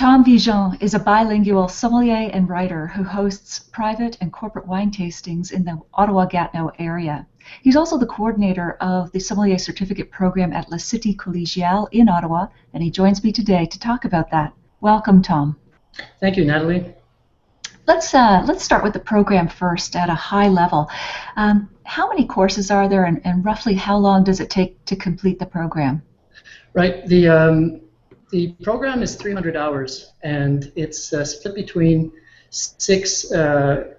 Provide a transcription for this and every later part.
Tom Vigeon is a bilingual sommelier and writer who hosts private and corporate wine tastings in the Ottawa-Gatineau area. He's also the coordinator of the Sommelier Certificate Program at Cite Collegialle in Ottawa, and he joins me today to talk about that. Welcome, Tom. Thank you, Natalie. Let's start with the program first at a high level. How many courses are there, and roughly how long does it take to complete the program? Right. The program is 300 hours, and it's split between 6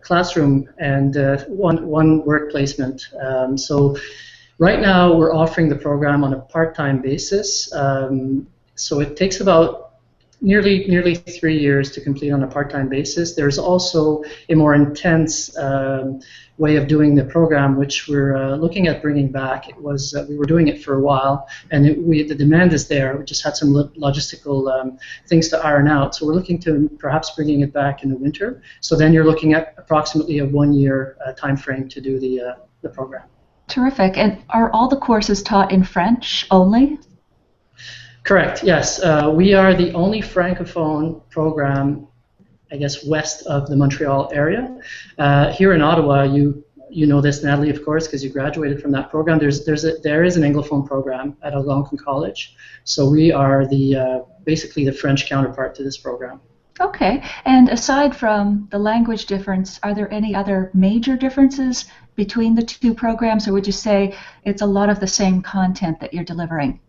classroom and one work placement. So right now we're offering the program on a part-time basis. So it takes about nearly 3 years to complete on a part-time basis. There's also a more intense way of doing the program, which we're looking at bringing back. It was we were doing it for a while, and the demand is there. We just had some logistical things to iron out. So we're looking to perhaps bringing it back in the winter. So then you're looking at approximately a 1-year time frame to do the program. Terrific. And are all the courses taught in French only? Correct, yes. We are the only Francophone program, I guess, west of the Montreal area. Here in Ottawa, you know this, Natalie, of course, because you graduated from that program. There is an Anglophone program at Algonquin College. So we are basically the French counterpart to this program. Okay. And aside from the language difference, are there any other major differences between the two programs, or would you say it's a lot of the same content that you're delivering?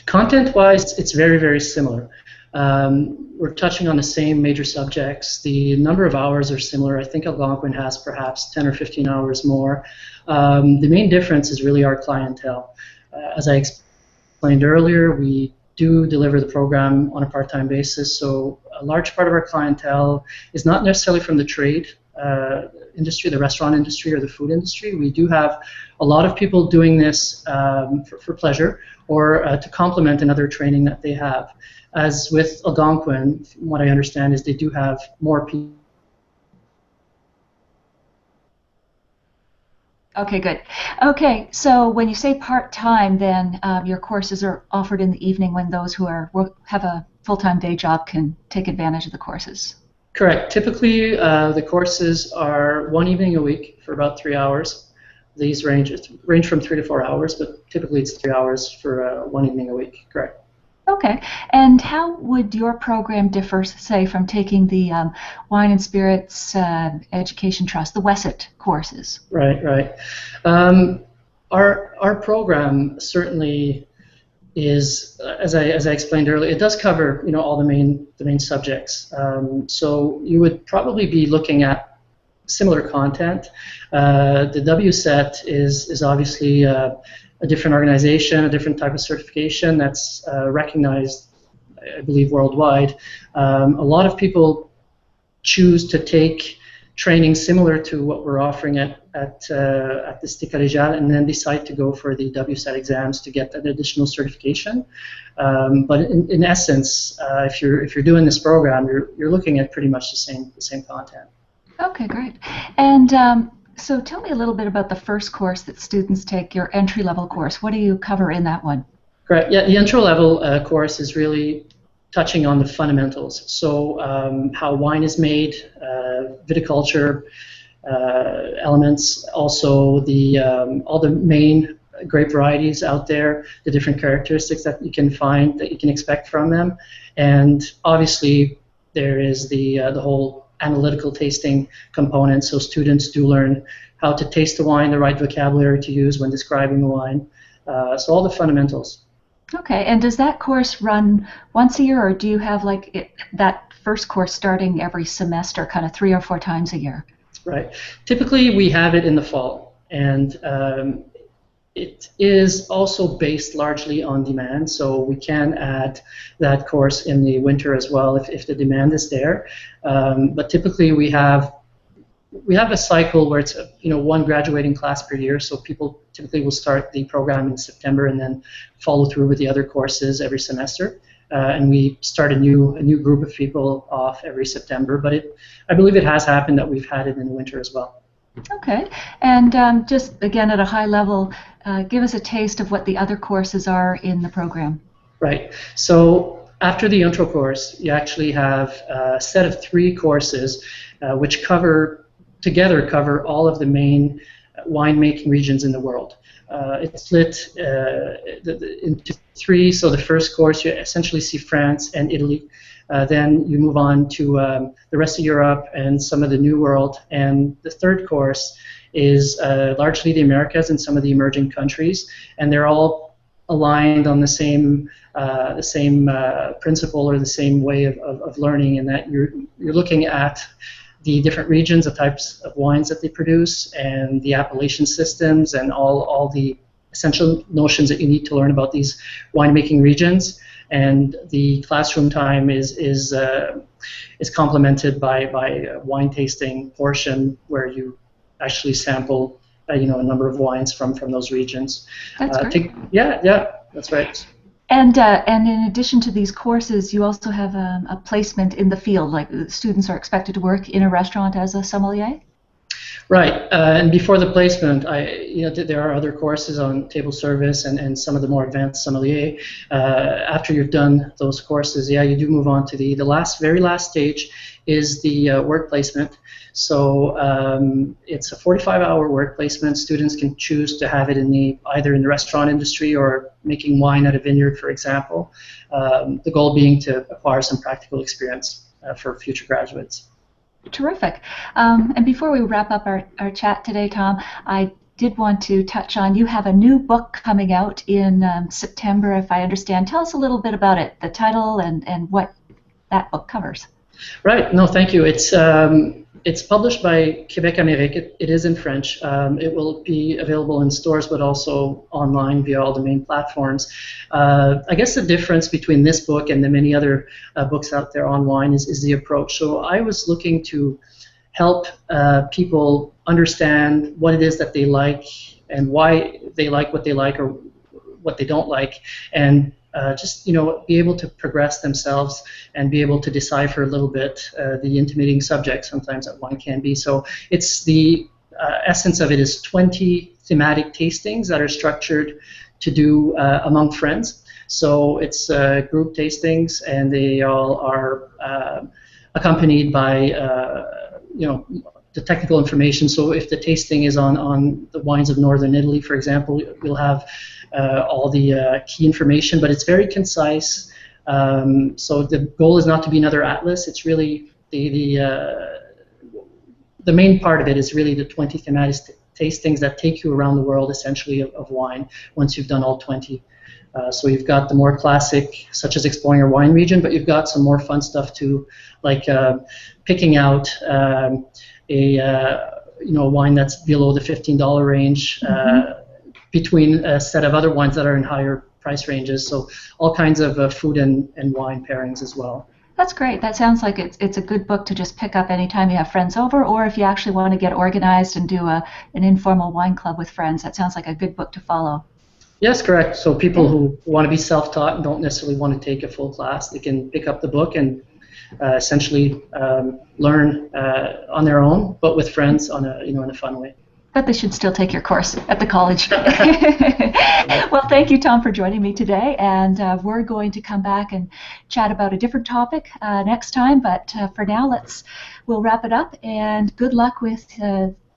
Content-wise, it's very, very similar. We're touching on the same major subjects. The number of hours are similar. I think Algonquin has perhaps 10 or 15 hours more. The main difference is really our clientele. As I explained earlier, we do deliver the program on a part-time basis, so a large part of our clientele is not necessarily from the trade industry, the restaurant industry, or the food industry. We do have a lot of people doing this for pleasure or to complement another training that they have. As with Algonquin, what I understand is they do have more people. Okay, good. Okay, so when you say part-time, then your courses are offered in the evening when those who have a full-time day job can take advantage of the courses. Correct. Typically, the courses are one evening a week for about 3 hours. These range from 3 to 4 hours, but typically it's 3 hours for one evening a week. Correct. Okay. And how would your program differ, say, from taking the Wine and Spirits Education Trust, the WSET courses? Right. Our program certainly is, as I explained earlier, it does cover all the main subjects. So you would probably be looking at similar content. The WSET is obviously a different organization, a different type of certification that's recognized, I believe, worldwide. A lot of people choose to take training similar to what we're offering at the Cite Collegialle, and then decide to go for the WSET exams to get that additional certification. But in essence, if you're doing this program, you're looking at pretty much the same content. Okay, great. And so tell me a little bit about the first course that students take, your entry-level course. What do you cover in that one? Correct. Yeah, the entry-level course is really touching on the fundamentals. So how wine is made, viticulture elements, also all the main grape varieties out there, the different characteristics that you can find, that you can expect from them, and obviously there is the whole analytical tasting component, so students do learn how to taste the wine, the right vocabulary to use when describing the wine, so all the fundamentals. Okay, and does that course run once a year, or do you have that first course starting every semester, kind of 3 or 4 times a year? Right. Typically we have it in the fall, and it is also based largely on demand, so we can add that course in the winter as well if the demand is there. But typically we have a cycle where it's one graduating class per year, so people typically will start the program in September and then follow through with the other courses every semester. And we start a new group of people off every September, but I believe it has happened that we've had it in the winter as well. Okay, and just again at a high level, give us a taste of what the other courses are in the program. Right. So After the intro course, you actually have a set of 3 courses which together cover all of the main winemaking regions in the world. It's split into 3. So the first course, you essentially see France and Italy. Then you move on to the rest of Europe and some of the New World. And the third course is largely the Americas and some of the emerging countries. And they're all aligned on the same principle or the same way of learning, in that you're looking at the different regions, the types of wines that they produce, and the appellation systems, and all the essential notions that you need to learn about these winemaking regions. And the classroom time is complemented by a wine tasting portion where you actually sample a number of wines from those regions. That's great. Yeah, that's right. And in addition to these courses, you also have a placement in the field, like students are expected to work in a restaurant as a sommelier? Right, and before the placement, there are other courses on table service and some of the more advanced sommelier. After you've done those courses, you do move on to the very last stage is the work placement. So it's a 45-hour work placement. Students can choose to have it either in the restaurant industry or making wine at a vineyard, for example. The goal being to acquire some practical experience for future graduates. Terrific. And before we wrap up our chat today, Tom, I did want to touch on, you have a new book coming out in September, if I understand. Tell us a little bit about it, the title and what that book covers. Right. No, thank you. It's published by Québec Amérique. It is in French. It will be available in stores, but also online via all the main platforms. I guess the difference between this book and the many other books out there online is the approach. So I was looking to help people understand what it is that they like and why they like what they like or what they don't like, and just be able to progress themselves and be able to decipher a little bit the intimidating subject sometimes that wine can be. So it's the essence of it is 20 thematic tastings that are structured to do among friends. So it's group tastings, and they all are accompanied by the technical information. So if the tasting is on the wines of northern Italy, for example, we'll have all the key information, but it's very concise. So the goal is not to be another atlas. It's really the main part of it is really the 20 thematic tastings that take you around the world, essentially, of wine once you've done all 20. So you've got the more classic, such as exploring your wine region, but you've got some more fun stuff too, like picking out a wine that's below the $15 range. Between a set of other wines that are in higher price ranges, so all kinds of food and wine pairings as well. That's great. That sounds like it's a good book to just pick up anytime you have friends over, or if you actually want to get organized and do an informal wine club with friends. That sounds like a good book to follow. Yes, correct. So people who want to be self-taught and don't necessarily want to take a full class, they can pick up the book and essentially learn on their own, but with friends in a fun way. But they should still take your course at the college. Well, thank you, Tom, for joining me today. And we're going to come back and chat about a different topic next time. But for now, we'll wrap it up. And good luck with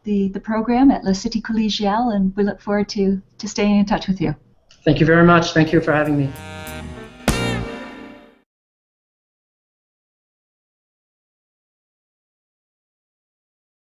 the program at Cite Collegialle. And we look forward to staying in touch with you. Thank you very much. Thank you for having me.